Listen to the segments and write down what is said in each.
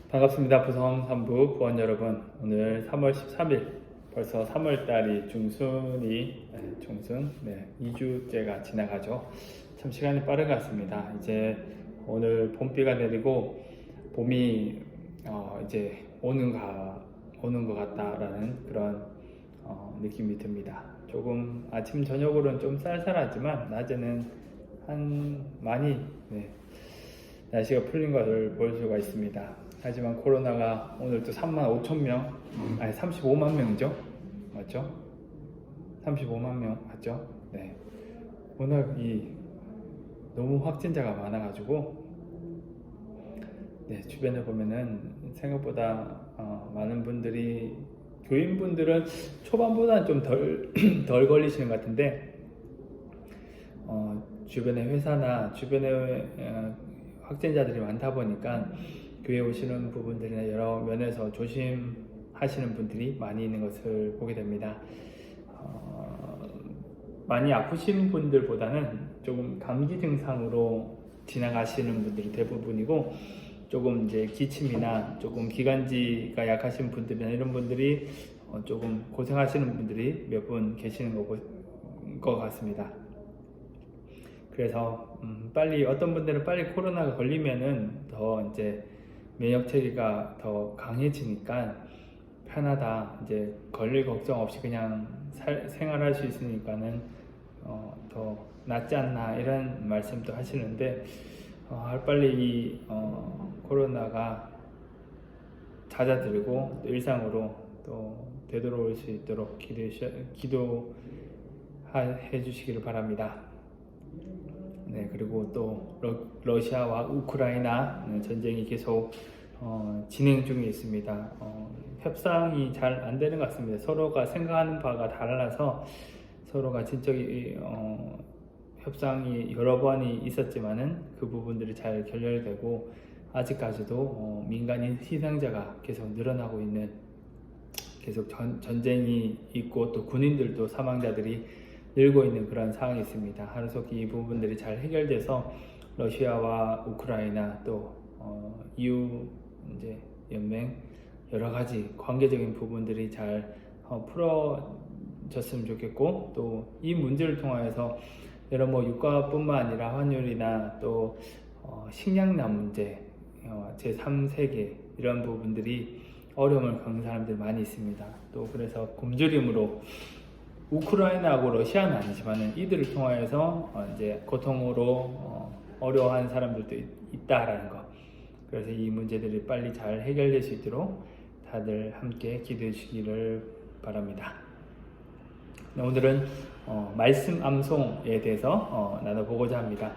반갑습니다. 부성 3부 부원 여러분. 오늘 3월 13일, 벌써 3월달이 중순, 2주째가 지나가죠. 참 시간이 빠른 것 같습니다. 이제 오늘 봄비가 내리고 봄이 이제 오는 것 같다라는 그런 느낌이 듭니다. 조금 아침 저녁으로는 좀 쌀쌀하지만 낮에는 많이 날씨가 풀린 것을 볼 수가 있습니다. 하지만 코로나가 오늘 또 35,000명, 35만 명이죠? 맞죠? 35만 명 맞죠? 네. 워낙 너무 확진자가 많아가지고, 주변에 보면은 생각보다 많은 분들이, 교인분들은 초반보다는 좀 덜 걸리시는 것 같은데, 주변에 회사나 주변에 확진자들이 많다 보니까 교회 오시는 부분들이나 여러 면에서 조심하시는 분들이 많이 있는 것을 보게 됩니다. 많이 아프신 분들보다는 조금 감기 증상으로 지나가시는 분들이 대부분이고, 조금 이제 기침이나 조금 기관지가 약하신 분들이나 이런 분들이 조금 고생하시는 분들이 몇 분 계시는 것 같습니다. 그래서 어떤 분들은 빨리 코로나가 걸리면은 더 이제 면역 체계가 더 강해지니까 편하다, 이제 걸릴 걱정 없이 그냥 생활할 수 있으니까는 더 낫지 않나, 이런 말씀도 하시는데, 빨리 이 코로나가 잦아들고 일상으로 또 되돌아올 수 있도록 기도해 주시기를 바랍니다. 그리고 또 러시아와 우크라이나 전쟁이 계속 진행 중에 있습니다. 협상이 잘 안 되는 것 같습니다. 서로가 생각하는 바가 달라서 서로가 진척이 협상이 여러 번이 있었지만은 그 부분들이 잘 결렬되고, 아직까지도 민간인 희생자가 계속 늘어나고 있는, 계속 전쟁이 있고 또 군인들도 사망자들이 늘고 있는 그런 상황이 있습니다. 하루속히 이 부분들이 잘 해결돼서 러시아와 우크라이나 또 EU 이제 연맹 여러 가지 관계적인 부분들이 잘 풀어졌으면 좋겠고, 또 이 문제를 통하여서 여러 유가뿐만 아니라 환율이나 또 식량난 문제, 제3세계 이런 부분들이 어려움을 겪는 사람들이 많이 있습니다. 또 그래서 굶주림으로, 우크라이나하고 러시아는 아니지만은 이들을 통하여서 이제 고통으로 어려워하는 사람들도 있다라는 것. 그래서 이 문제들이 빨리 잘 해결될 수 있도록 다들 함께 기도해 주시기를 바랍니다. 오늘은 말씀 암송에 대해서 나눠보고자 합니다.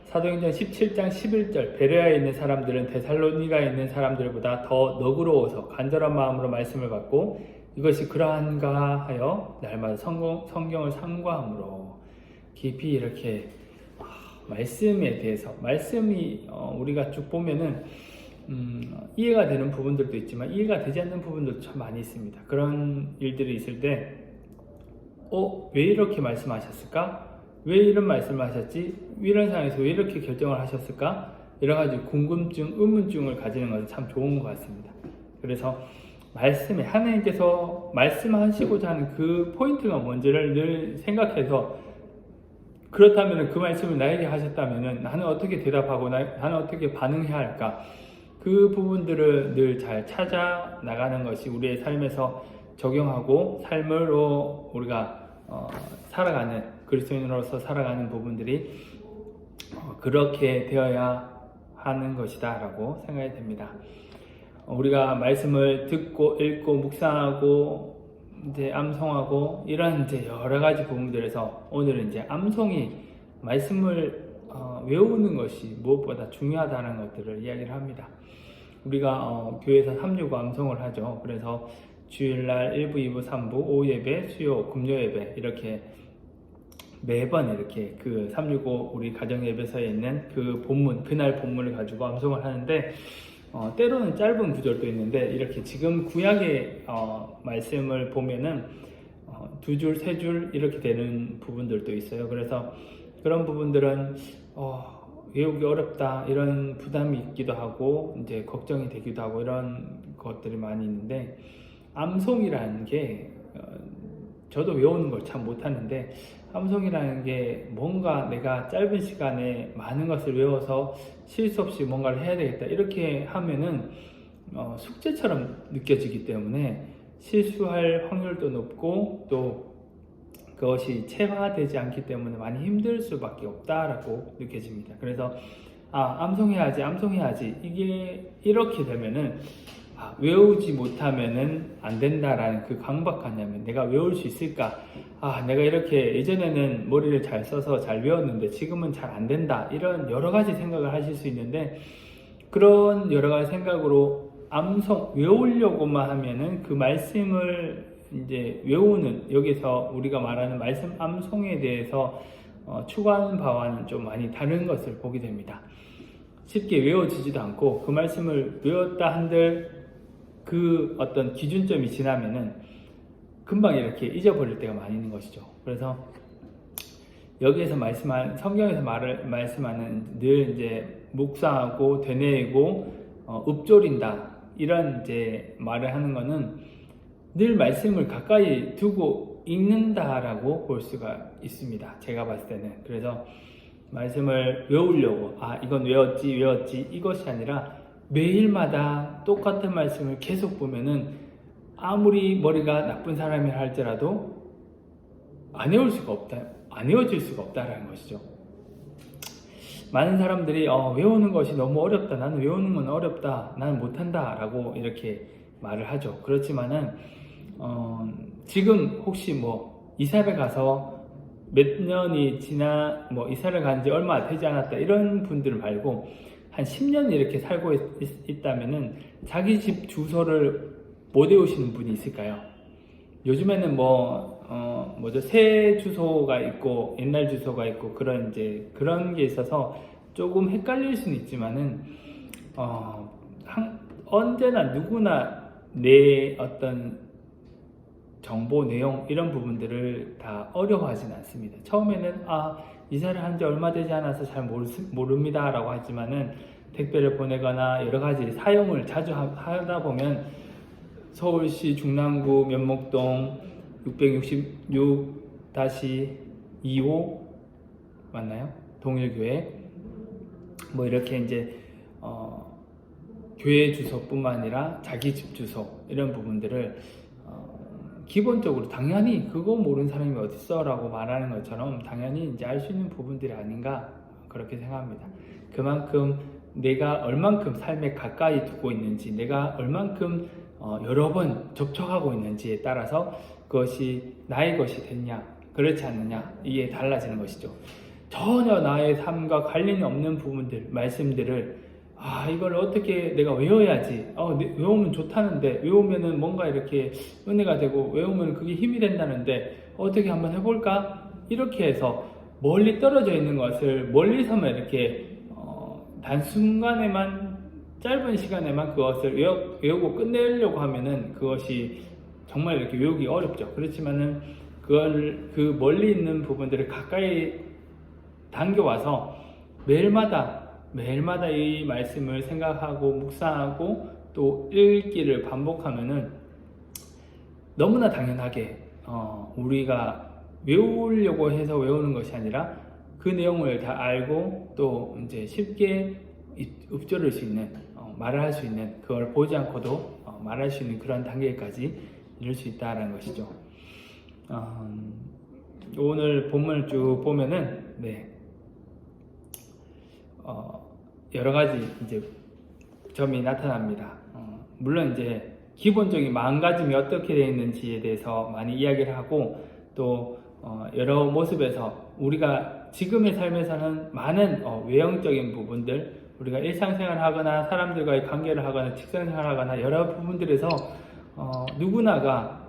사도행전 17장 11절, 베레아에 있는 사람들은 데살로니가에 있는 사람들보다 더 너그러워서 간절한 마음으로 말씀을 받고, 이것이 그러한가 하여 날마다 성경을 상고함으로, 깊이 이렇게 말씀에 대해서, 말씀이 우리가 쭉 보면은 이해가 되는 부분들도 있지만 이해가 되지 않는 부분들도 참 많이 있습니다. 그런 일들이 있을 때 왜 이렇게 말씀하셨을까? 왜 이런 말씀을 하셨지? 이런 상황에서 왜 이렇게 결정을 하셨을까? 여러 가지 궁금증, 의문증을 가지는 것은 참 좋은 것 같습니다. 그래서 말씀에, 하나님께서 말씀하시고자 하는 그 포인트가 뭔지를 늘 생각해서, 그렇다면 그 말씀을 나에게 하셨다면 나는 어떻게 대답하고 나는 어떻게 반응해야 할까? 그 부분들을 늘 잘 찾아 나가는 것이 우리의 삶에서 적용하고 삶으로 우리가 살아가는, 그리스도인으로서 살아가는 부분들이 그렇게 되어야 하는 것이다 라고 생각이 됩니다. 우리가 말씀을 듣고 읽고 묵상하고 이제 암송하고 이런 이제 여러 가지 부분들에서 오늘은 이제 암송이, 말씀을 외우는 것이 무엇보다 중요하다는 것들을 이야기를 합니다. 우리가 교회에서 365 암송을 하죠. 그래서 주일날 1부, 2부, 3부, 오후 예배, 수요, 금요 예배, 이렇게 매번 이렇게 그 365 우리 가정 예배서에 있는 그 본문, 그날 본문을 가지고 암송을 하는데, 때로는 짧은 구절도 있는데, 이렇게 지금 구약의 말씀을 보면은 2줄, 3줄 이렇게 되는 부분들도 있어요. 그래서 그런 부분들은 외우기 어렵다 이런 부담이 있기도 하고 이제 걱정이 되기도 하고 이런 것들이 많이 있는데, 암송이라는 게 저도 외우는 걸 참 못하는데, 암송이라는 게 뭔가 내가 짧은 시간에 많은 것을 외워서 실수 없이 뭔가를 해야 되겠다 이렇게 하면은 숙제처럼 느껴지기 때문에 실수할 확률도 높고 또 그것이 체화되지 않기 때문에 많이 힘들 수밖에 없다라고 느껴집니다. 그래서 암송해야지 이게 이렇게 되면은 외우지 못하면은 안 된다라는 그 강박관념은, 내가 외울 수 있을까? 내가 이렇게 예전에는 머리를 잘 써서 잘 외웠는데 지금은 잘 안 된다. 이런 여러 가지 생각을 하실 수 있는데, 그런 여러 가지 생각으로 외우려고만 하면은 그 말씀을 이제 외우는, 여기서 우리가 말하는 말씀 암송에 대해서 추구하는 바와는 좀 많이 다른 것을 보게 됩니다. 쉽게 외워지지도 않고 그 말씀을 외웠다 한들 그 어떤 기준점이 지나면은 금방 이렇게 잊어버릴 때가 많이 있는 것이죠. 그래서 여기에서 성경에서 말씀하는 늘 이제 묵상하고 되뇌이고 읊조린다 이런 이제 말을 하는 거는 늘 말씀을 가까이 두고 읽는다라고 볼 수가 있습니다. 제가 봤을 때는. 그래서 말씀을 외우려고 이건 외웠지 이것이 아니라 매일마다 똑같은 말씀을 계속 보면은 아무리 머리가 나쁜 사람이 할지라도 안 외워질 수가 없다라는 것이죠. 많은 사람들이 외우는 것이 너무 어렵다, 나는 외우는 건 어렵다, 나는 못한다 라고 이렇게 말을 하죠. 그렇지만은 지금 혹시 이사를 가서 몇 년이 지나 이사를 간 지 얼마 되지 않았다 이런 분들 말고 한 10년 이렇게 살고 있다면은 자기 집 주소를 못 외우시는 분이 있을까요? 요즘에는 새 주소가 있고 옛날 주소가 있고 그런 게 있어서 조금 헷갈릴 수는 있지만은 언제나 누구나 내 어떤 정보 내용 이런 부분들을 다 어려워하진 않습니다. 처음에는 이사를 한 지 얼마 되지 않아서 잘 모릅니다 라고 하지만은 택배를 보내거나 여러 가지 사용을 자주 하다 보면 서울시 중랑구 면목동 666-2호 맞나요? 동일교회 이렇게 이제 교회 주소뿐만 아니라 자기 집 주소 이런 부분들을 기본적으로 당연히 그거 모르는 사람이 어딨어 라고 말하는 것처럼 당연히 이제 알 수 있는 부분들이 아닌가 그렇게 생각합니다. 그만큼 내가 얼만큼 삶에 가까이 두고 있는지, 내가 얼만큼 여러 번 접촉하고 있는지에 따라서 그것이 나의 것이 됐냐 그렇지 않느냐 이게 달라지는 것이죠. 전혀 나의 삶과 관련이 없는 부분들, 말씀들을 이걸 어떻게 내가 외워야지, 외우면 좋다는데, 외우면은 뭔가 이렇게 은혜가 되고 외우면 그게 힘이 된다는데 어떻게 한번 해볼까? 이렇게 해서 멀리 떨어져 있는 것을 멀리서만 이렇게 단순간에만, 짧은 시간에만 그것을 외우고 끝내려고 하면은 그것이 정말 이렇게 외우기 어렵죠. 그렇지만은 그 멀리 있는 부분들을 가까이 당겨와서 매일마다 이 말씀을 생각하고 묵상하고 또 읽기를 반복하면은 너무나 당연하게 우리가 외우려고 해서 외우는 것이 아니라 그 내용을 다 알고 또 이제 쉽게 읊조릴 수 있는, 말을 할 수 있는, 그걸 보지 않고도 말할 수 있는 그런 단계까지 이룰 수 있다는 것이죠. 오늘 본문을 쭉 보면은 여러 가지 이제 점이 나타납니다. 물론 이제 기본적인 마음가짐이 어떻게 되어 있는지에 대해서 많이 이야기를 하고 또 여러 모습에서 우리가 지금의 삶에서는 많은 외형적인 부분들, 우리가 일상생활을 하거나 사람들과의 관계를 하거나 직장생활을 하거나 여러 부분들에서 누구나가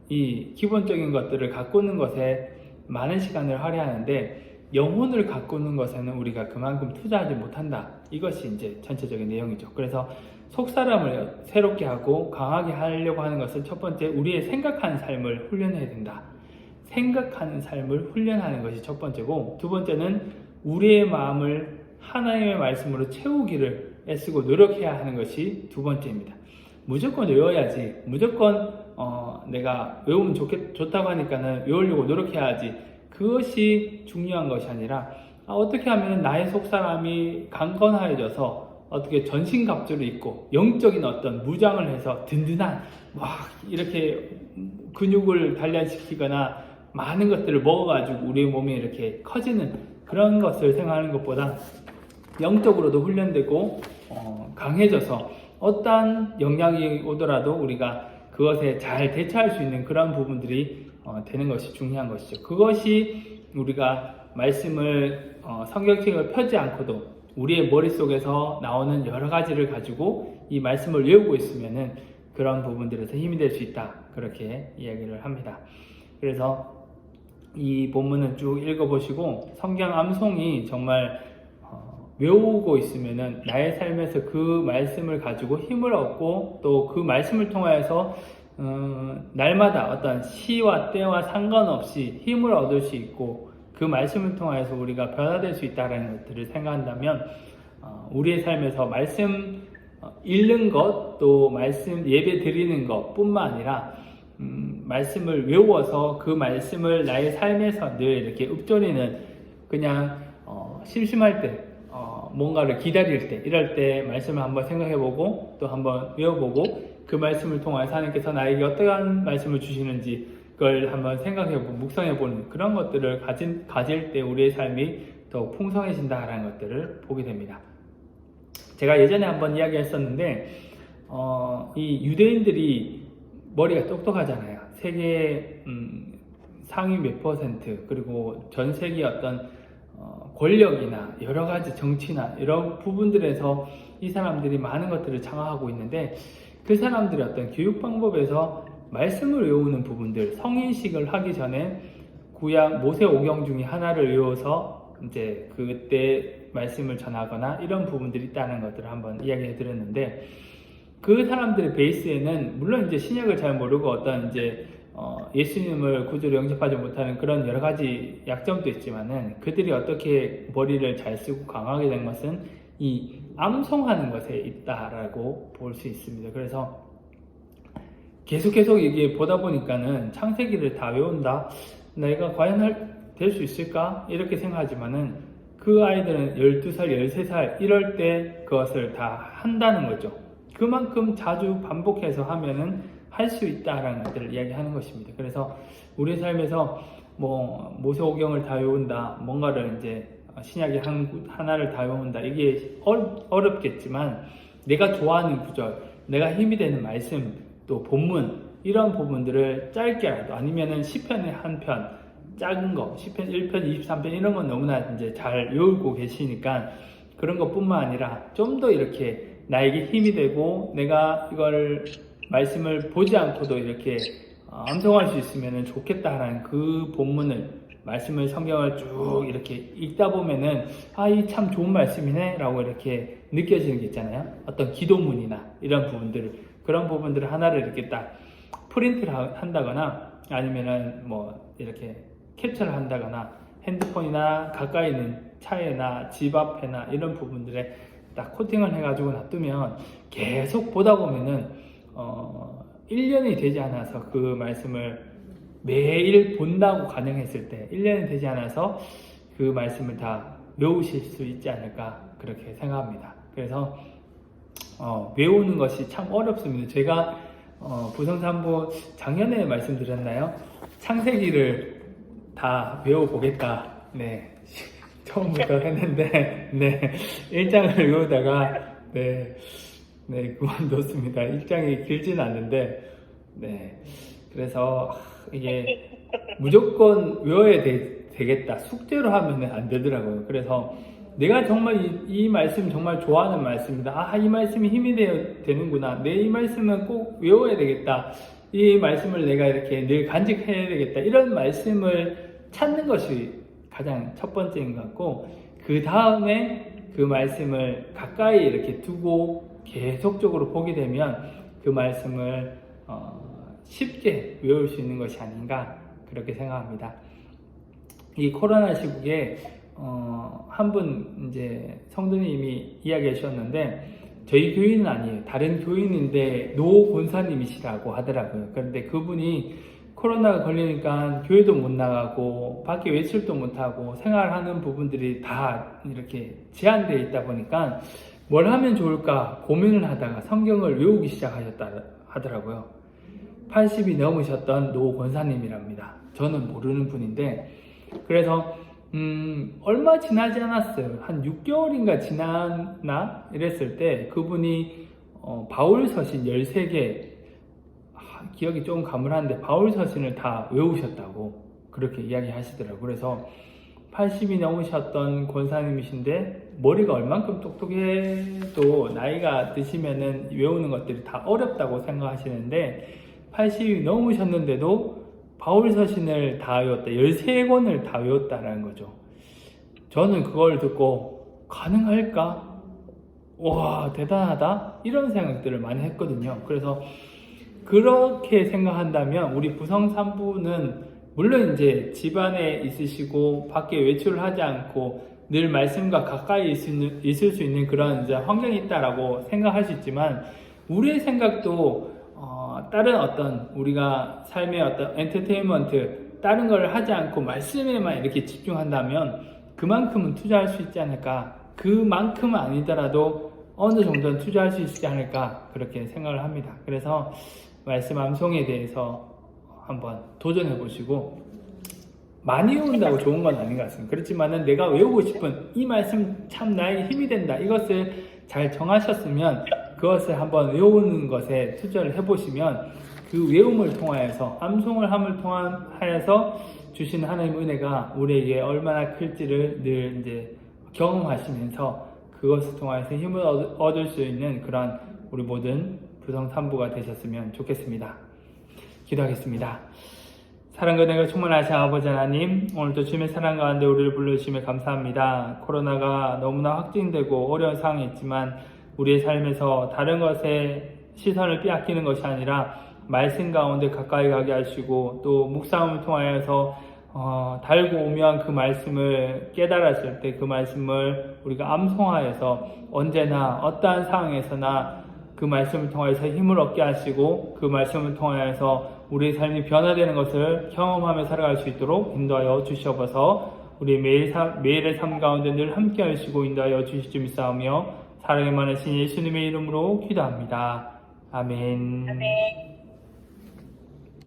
이 기본적인 것들을 가꾸는 것에 많은 시간을 할애하는데 영혼을 가꾸는 것에는 우리가 그만큼 투자하지 못한다. 이것이 이제 전체적인 내용이죠. 그래서 속사람을 새롭게 하고 강하게 하려고 하는 것은 첫 번째, 우리의 생각하는 삶을 훈련해야 된다. 생각하는 삶을 훈련하는 것이 첫 번째고, 두 번째는 우리의 마음을 하나님의 말씀으로 채우기를 애쓰고 노력해야 하는 것이 두 번째입니다. 무조건 외워야지, 무조건 내가 외우면 좋다고 하니까는 외우려고 노력해야지, 그것이 중요한 것이 아니라 어떻게 하면 나의 속사람이 강건하여져서 어떻게 전신갑주를 입고 영적인 어떤 무장을 해서 든든한 막 이렇게 근육을 단련시키거나 많은 것들을 먹어가지고 우리 몸이 이렇게 커지는 그런 것을 생각하는 것보다 영적으로도 훈련되고 강해져서 어떠한 영향이 오더라도 우리가 그것에 잘 대처할 수 있는 그런 부분들이 되는 것이 중요한 것이죠. 그것이 우리가 말씀을 성경책을 펴지 않고도 우리의 머릿속에서 나오는 여러 가지를 가지고 이 말씀을 외우고 있으면은 그런 부분들에서 힘이 될 수 있다, 그렇게 이야기를 합니다. 그래서 이 본문을 쭉 읽어보시고 성경 암송이 정말 외우고 있으면은 나의 삶에서 그 말씀을 가지고 힘을 얻고 또 그 말씀을 통하여서 날마다 어떤 시와 때와 상관없이 힘을 얻을 수 있고 그 말씀을 통하여서 우리가 변화될 수 있다는 것들을 생각한다면 우리의 삶에서 말씀 읽는 것, 또 말씀 예배 드리는 것 뿐만 아니라 말씀을 외워서 그 말씀을 나의 삶에서 늘 이렇게 읊조리는, 그냥 심심할 때 뭔가를 기다릴 때 이럴 때 말씀을 한번 생각해보고 또 한번 외워보고 그 말씀을 통해서 하나님께서 나에게 어떠한 말씀을 주시는지 그걸 한번 생각해보고 묵상해보는 그런 것들을 가질 때 우리의 삶이 더 풍성해진다라는 것들을 보게 됩니다. 제가 예전에 한번 이야기했었는데 이 유대인들이 머리가 똑똑하잖아요. 세계 상위 몇 %, 그리고 전 세계 어떤 권력이나 여러 가지 정치나 이런 부분들에서 이 사람들이 많은 것들을 장악하고 있는데, 그 사람들의 어떤 교육 방법에서 말씀을 외우는 부분들, 성인식을 하기 전에 구약 모세오경 중에 하나를 외워서 이제 그때 말씀을 전하거나 이런 부분들이 있다는 것들을 한번 이야기해 드렸는데, 그 사람들의 베이스에는 물론 이제 신약을 잘 모르고 어떤 이제 예수님을 구주로 영접하지 못하는 그런 여러 가지 약점도 있지만은, 그들이 어떻게 머리를 잘 쓰고 강하게 된 것은 이 암송하는 것에 있다라고 볼 수 있습니다. 그래서 계속 이게 보다 보니까는 창세기를 다 외운다, 내가 과연 될 수 있을까? 이렇게 생각하지만은 그 아이들은 12살, 13살 이럴 때 그것을 다 한다는 거죠. 그만큼 자주 반복해서 하면은 할 수 있다라는 것들을 이야기하는 것입니다. 그래서 우리 삶에서 뭐 모세오경을 다 외운다, 뭔가를 이제 신약의 하나를 다 외운다, 이게 어렵겠지만 내가 좋아하는 구절, 내가 힘이 되는 말씀, 또 본문, 이런 부분들을 짧게라도, 아니면은 시편의 한 편, 작은 거, 시편 1편, 23편 이런 건 너무나 이제 잘 외우고 계시니까 그런 것뿐만 아니라 좀 더 이렇게 나에게 힘이 되고 내가 이걸 말씀을 보지 않고도 이렇게 암송할 수 있으면 좋겠다라는 그 본문을, 말씀을, 성경을 쭉 이렇게 읽다 보면은 이 참 좋은 말씀이네 라고 이렇게 느껴지는 게 있잖아요. 어떤 기도문이나 이런 부분들, 그런 부분들을 하나를 이렇게 딱 프린트를 한다거나 아니면은 뭐 이렇게 캡처를 한다거나 핸드폰이나 가까이 있는 차에나 집 앞에나 이런 부분들에 딱 코팅을 해가지고 놔두면 계속 보다 보면은 1년이 되지 않아서 그 말씀을 매일 본다고 가정했을 때 1년이 되지 않아서 그 말씀을 다 외우실 수 있지 않을까, 그렇게 생각합니다. 그래서 외우는 것이 참 어렵습니다. 제가 부성산부 작년에 말씀드렸나요? 창세기를 다 외워보겠다. 네, 처음부터 했는데, 네, 1장을 외우다가, 네, 그만뒀습니다. 1장이 길지는 않는데, 네, 그래서 이게 무조건 외워야 되겠다, 숙제로 하면 안 되더라고요. 그래서 내가 정말 이 말씀 정말 좋아하는 말씀이다, 이 말씀이 힘이 되는구나, 이 말씀은 꼭 외워야 되겠다, 이 말씀을 내가 이렇게 늘 간직해야 되겠다, 이런 말씀을 찾는 것이 가장 첫 번째인 것 같고, 그 다음에 그 말씀을 가까이 이렇게 두고 계속적으로 보게 되면 그 말씀을 쉽게 외울 수 있는 것이 아닌가, 그렇게 생각합니다. 이 코로나 시국에 한 분 이제 성도님이 이야기해 주셨는데 저희 교인은 아니에요. 다른 교인인데 노 권사님이시라고 하더라고요. 그런데 그분이 코로나가 걸리니까 교회도 못 나가고 밖에 외출도 못하고 생활하는 부분들이 다 이렇게 제한되어 있다 보니까 뭘 하면 좋을까 고민을 하다가 성경을 외우기 시작하셨다 하더라고요. 80이 넘으셨던 노 권사님이랍니다. 저는 모르는 분인데 그래서 얼마 지나지 않았어요. 한 6개월인가 지났나? 이랬을 때 그분이 바울 서신 13개 기억이 조금 가물한데 바울 서신을 다 외우셨다고 그렇게 이야기하시더라고요. 그래서 80이 넘으셨던 권사님이신데 머리가 얼만큼 똑똑해도 나이가 드시면은 외우는 것들이 다 어렵다고 생각하시는데 80이 넘으셨는데도 바울 서신을 다 외웠다. 13권을 다 외웠다라는 거죠. 저는 그걸 듣고 가능할까? 와, 대단하다? 이런 생각들을 많이 했거든요. 그래서 그렇게 생각한다면 우리 부성산부는 물론 이제 집안에 있으시고 밖에 외출을 하지 않고 늘 말씀과 가까이 있을 수 있는 그런 이제 환경이 있다라고 생각할 수 있지만 우리의 생각도 다른 어떤 우리가 삶의 어떤 엔터테인먼트 다른 걸 하지 않고 말씀에만 이렇게 집중한다면 그만큼은 투자할 수 있지 않을까, 그만큼은 아니더라도 어느 정도는 투자할 수 있지 않을까 그렇게 생각을 합니다. 그래서 말씀 암송에 대해서 한번 도전해 보시고 많이 외운다고 좋은 건 아닌 것 같습니다. 그렇지만은 내가 외우고 싶은 이 말씀 참 나에게 힘이 된다, 이것을 잘 정하셨으면 그것을 한번 외우는 것에 투자를 해보시면 그 외움을 통하여서 암송을 함을 통하여서 주신 하나님의 은혜가 우리에게 얼마나 클지를 늘 이제 경험하시면서 그것을 통하여서 힘을 얻을 수 있는 그런 우리 모든 부성산부가 되셨으면 좋겠습니다. 기도하겠습니다. 사랑과 은혜가 충만하신 아버지 하나님, 오늘도 주님의 사랑 가운데 우리를 불러주심에 감사합니다. 코로나가 너무나 확진되고 어려운 상황이 있지만 우리의 삶에서 다른 것에 시선을 빼앗기는 것이 아니라 말씀 가운데 가까이 가게 하시고 또 묵상을 통하여서 달고 오묘한 그 말씀을 깨달았을 때 그 말씀을 우리가 암송하여서 언제나 어떠한 상황에서나 그 말씀을 통하여서 힘을 얻게 하시고 그 말씀을 통하여서 우리의 삶이 변화되는 것을 경험하며 살아갈 수 있도록 인도하여 주시옵소서. 우리 매일의 삶 가운데 늘 함께 하시고 인도하여 주실 줄 믿사오며 사랑이 많으신 예수님의 이름으로 기도합니다. 아멘. 아멘.